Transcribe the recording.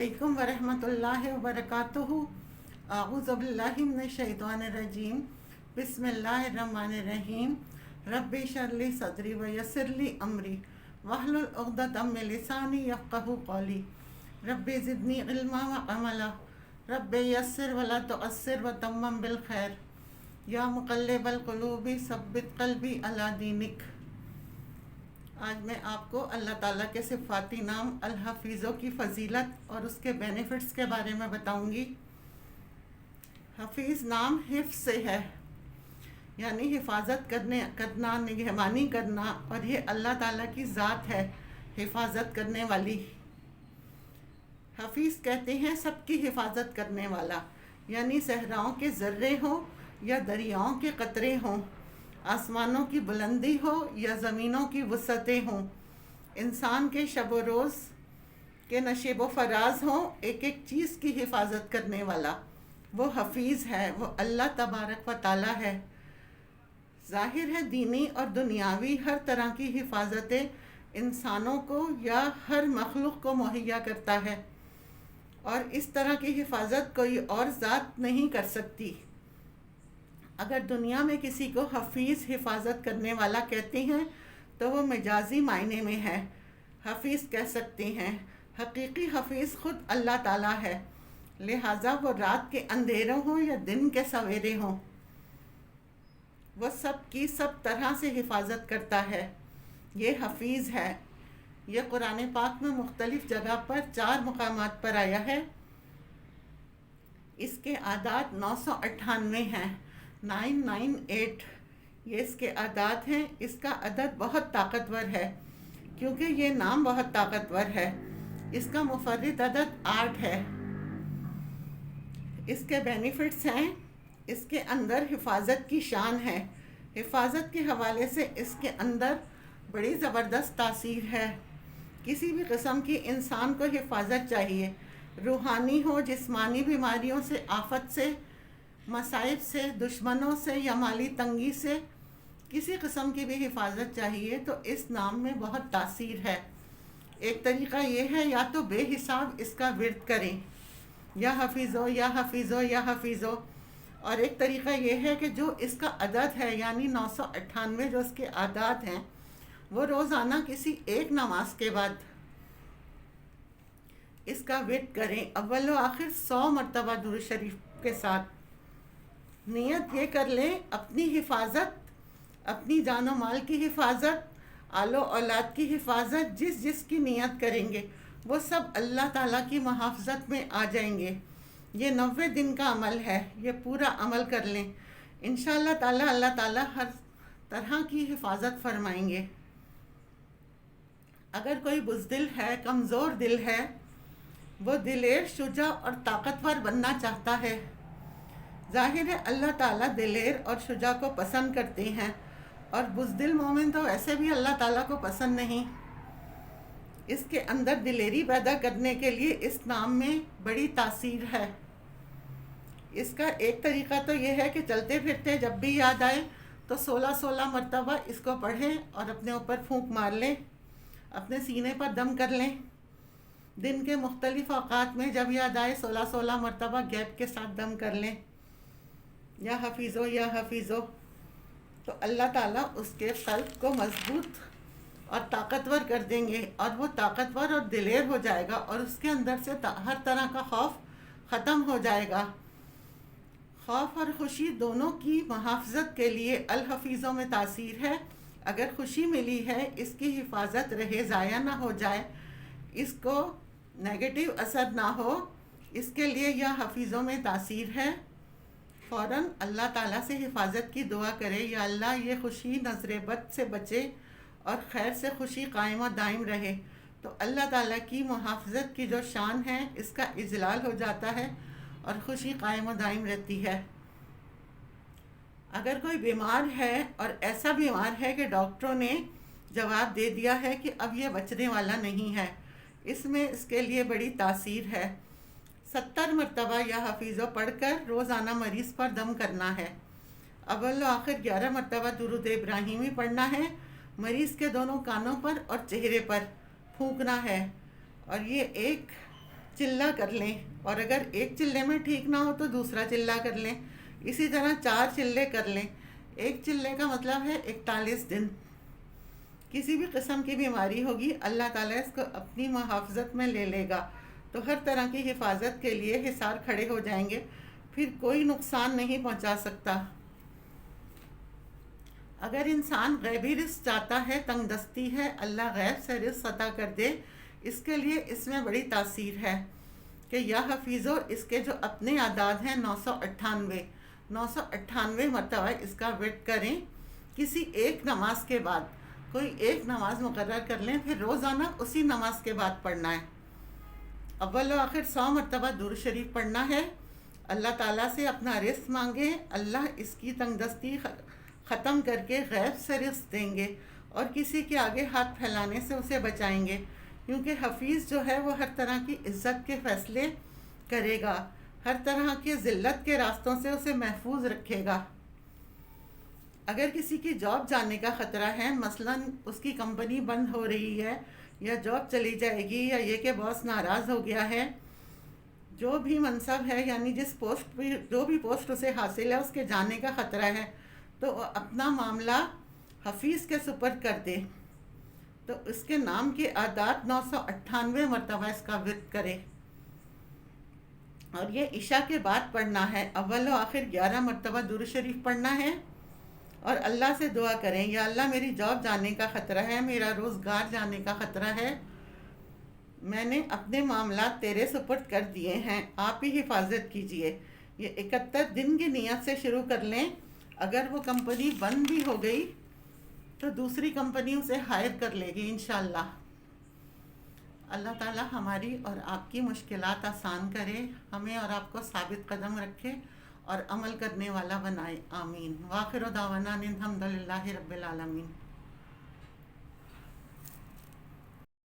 अलैकुम वरहमतुल्लाहि वबरकातुहू। अऊज़ु बिल्लाहि मिनश्शैतानिर्रजीम। बिस्मिल्लाहिर्रहमानिर्रहीम। रब्बि इश्रह ली सदरी व यस्सिर ली अमरी वहलुल उक़दतम मिन लिसानी यफ़क़हू क़ौली। रब्बि ज़िदनी इल्मा व अमला। रब्बि यस्सिर व ला तुअस्सिर व तम्मिम बिल खैर। या मुक़ल्लिबल क़ुलूबि सब्बित क़ल्बी अला दीनिक। आज मैं आपको अल्लाह ताला के सिफ़ाती नाम अल हफ़ीज़ों की फ़जीलत और उसके बेनिफिट्स के बारे में बताऊंगी। हफ़ीज़ नाम हिफ्ज़ से है, यानी हिफाजत करना, निगहबानी करना, और ये अल्लाह ताला की ज़ात है हिफाजत करने वाली। हफ़ीज़ कहते हैं सबकी हिफाजत करने वाला, यानी सहराओं के ज़र्रे हों या दरियाओं के कतरे हों, आसमानों की बुलंदी हो या ज़मीनों की वसअतें हों, इंसान के शब व रोज़ के नशेब व फराज हों, एक एक चीज़ की हिफाजत करने वाला वो हफ़ीज़ है, वो अल्लाह तबारक व ताला है। ज़ाहिर है दीनी और दुनियावी हर तरह की हिफाजतें इंसानों को या हर मखलूक को मुहैया करता है, और इस तरह की हिफाजत कोई और ज़ात नहीं कर सकती। अगर दुनिया में किसी को हफ़ीज़ हिफाजत करने वाला कहते हैं तो वो मजाजी मायने में है, हफ़ीज़ कह सकते हैं। हकीकी हफ़ीज़ ख़ुद अल्लाह ताला है, लिहाजा वो रात के अंधेरों हों या दिन के सवेरे हों, वो सब की सब तरह से हिफाजत करता है। ये हफ़ीज़ है। ये कुरान पाक में मुख्तलिफ़ जगह पर 4 मुकामात पर आया है। इसके आदात 998 हैं, 998 ये इसके आदात हैं। इसका अदद बहुत ताकतवर है क्योंकि ये नाम बहुत ताकतवर है। इसका मुफर्रिद अदद 8 है। इसके बेनिफिट्स हैं, इसके अंदर हिफाजत की शान है। हिफाजत के हवाले से इसके अंदर बड़ी ज़बरदस्त तासीर है। किसी भी किस्म की इंसान को हिफाजत चाहिए, रूहानी हो, जिस्मानी बीमारियों से, आफत से, मसाइब से, दुश्मनों से या माली तंगी से, किसी किस्म की भी हिफाजत चाहिए तो इस नाम में बहुत तासीर है। एक तरीक़ा ये है, या तो बेहिसाब इसका विर्द करें, या हफ़ीज़ो या हफ़ीज़ो या हफ़ीज़ो, और एक तरीक़ा ये है कि जो इसका अदद है यानी 998 जो इसके आदात हैं, वो रोज़ाना किसी एक नमाज के बाद इसका विर्द करें, अव्वल व आखिर 100 मरतबा दुरूद शरीफ के साथ। नियत ये कर लें अपनी हिफाजत, अपनी जान व माल की हिफाजत, आलो औलाद की हिफाजत, जिस की नियत करेंगे वो सब अल्लाह ताला की मुहाफ़ज़त में आ जाएंगे। ये 90 दिन का अमल है, ये पूरा अमल कर लें, इंशाअल्लाह ताला अल्लाह ताला हर तरह की हिफाजत फरमाएंगे। अगर कोई बुज़दिल है, कमज़ोर दिल है, वो दिलेर, शुजा और ताकतवर बनना चाहता है, ज़ाहिर है अल्लाह ताला दिलेर और शुजा को पसंद करते हैं, और बुज़दिल मोमिन तो ऐसे भी अल्लाह ताला को पसंद नहीं। इसके अंदर दिलेरी पैदा करने के लिए इस नाम में बड़ी तासीर है। इसका एक तरीक़ा तो यह है कि चलते फिरते जब भी याद आए तो 16-16 मरतबा इसको पढ़ें और अपने ऊपर फूंक मार लें, अपने सीने पर दम कर लें। दिन के मुख्तलिफ़ औक़ात में जब याद आए 16-16 मरतबा गैप के साथ दम कर लें, या हफ़ीज़ो या हफ़ीज़ो, तो अल्लाह ताला उसके क़ल्ब को मज़बूत और ताकतवर कर देंगे, और वो ताकतवर और दिलेर हो जाएगा, और उसके अंदर से हर तरह का खौफ ख़त्म हो जाएगा। खौफ और खुशी दोनों की मुहाफ़ज़त के लिए अल हफ़ीज़ों में तासीर है। अगर खुशी मिली है, इसकी हिफाजत रहे, ज़ाया ना हो जाए, इसको नेगेटिव असर ना हो, इसके लिए यह हफ़ीज़ों में तासीर है। फ़ौरन अल्लाह ताला से हिफाजत की दुआ करे, या अल्लाह ये खुशी नज़र बद से बचे और खैर से खुशी कायम और दायम रहे, तो अल्लाह ताला की मुहाफ़ज़त की जो शान है इसका इजलाल हो जाता है और खुशी कायम और दायम रहती है। अगर कोई बीमार है और ऐसा बीमार है कि डॉक्टरों ने जवाब दे दिया है कि अब ये बचने वाला नहीं है, इसमें इसके लिए बड़ी तासीर है। 70 मरतबा या हफ़ीज़ो पढ़कर रोज़ाना मरीज़ पर दम करना है। अव्वल व आखिर 11 मरतबा दुरूद इब्राहीमी पढ़ना है, मरीज़ के दोनों कानों पर और चेहरे पर फूंकना है, और ये एक چلہ کر لیں، اور اگر ایک چلے میں ٹھیک نہ ہو تو دوسرا چلہ کر لیں، اسی طرح 4 چلے کر لیں۔ ایک چلے کا مطلب ہے 41 دن۔ کسی بھی قسم کی بیماری ہوگی اللہ تعالیٰ اس کو اپنی محافظت میں لے لے گا، تو ہر طرح کی حفاظت کے لیے حصار کھڑے ہو جائیں گے، پھر کوئی نقصان نہیں پہنچا سکتا۔ اگر انسان غیبی رزق چاہتا ہے، تنگ دستی ہے، اللہ غیب سے رزق عطا کر دے، اس کے لیے اس میں بڑی تاثیر ہے کہ یا حفیظو، اس کے جو اپنے اعداد ہیں 998، 998 مرتبہ اس کا ورد کریں کسی ایک نماز کے بعد۔ کوئی ایک نماز مقرر کر لیں، پھر روزانہ اسی نماز کے بعد پڑھنا ہے۔ اول و آخر 100 مرتبہ درود شریف پڑھنا ہے۔ اللہ تعالیٰ سے اپنا رزق مانگیں، اللہ اس کی تنگ دستی ختم کر کے غیب سے رزق دیں گے، اور کسی کے آگے ہاتھ پھیلانے سے اسے بچائیں گے، کیونکہ حفیظ جو ہے وہ ہر طرح کی عزت کے فیصلے کرے گا، ہر طرح کے ذلت کے راستوں سے اسے محفوظ رکھے گا۔ اگر کسی کی جاب جانے کا خطرہ ہے، مثلا اس کی کمپنی بند ہو رہی ہے، یا جاب چلی جائے گی، یا یہ کہ باس ناراض ہو گیا ہے، جو بھی منصب ہے، یعنی جو بھی پوسٹ اسے حاصل ہے، اس کے جانے کا خطرہ ہے، تو وہ اپنا معاملہ حفیظ کے سپرد کر دے، تو اس کے نام کے اعداد 998 مرتبہ اس کا ورد کرے، اور یہ عشاء کے بعد پڑھنا ہے۔ اول و آخر 11 مرتبہ درود شریف پڑھنا ہے، اور اللہ سے دعا کریں، یا اللہ میری جاب جانے کا خطرہ ہے، میرا روزگار جانے کا خطرہ ہے، میں نے اپنے معاملات تیرے سپرد کر دیے ہیں، آپ ہی حفاظت کیجئے۔ یہ 71 دن کی نیت سے شروع کر لیں۔ اگر وہ کمپنی بند بھی ہو گئی تو دوسری کمپنی اسے ہائر کر لے گی انشاءاللہ۔ اللہ تعالیٰ ہماری اور آپ کی مشکلات آسان کرے، ہمیں اور آپ کو ثابت قدم رکھے اور عمل کرنے والا بنائے، آمین۔ وآخر دعوانا ان الحمد للہ رب العالمین۔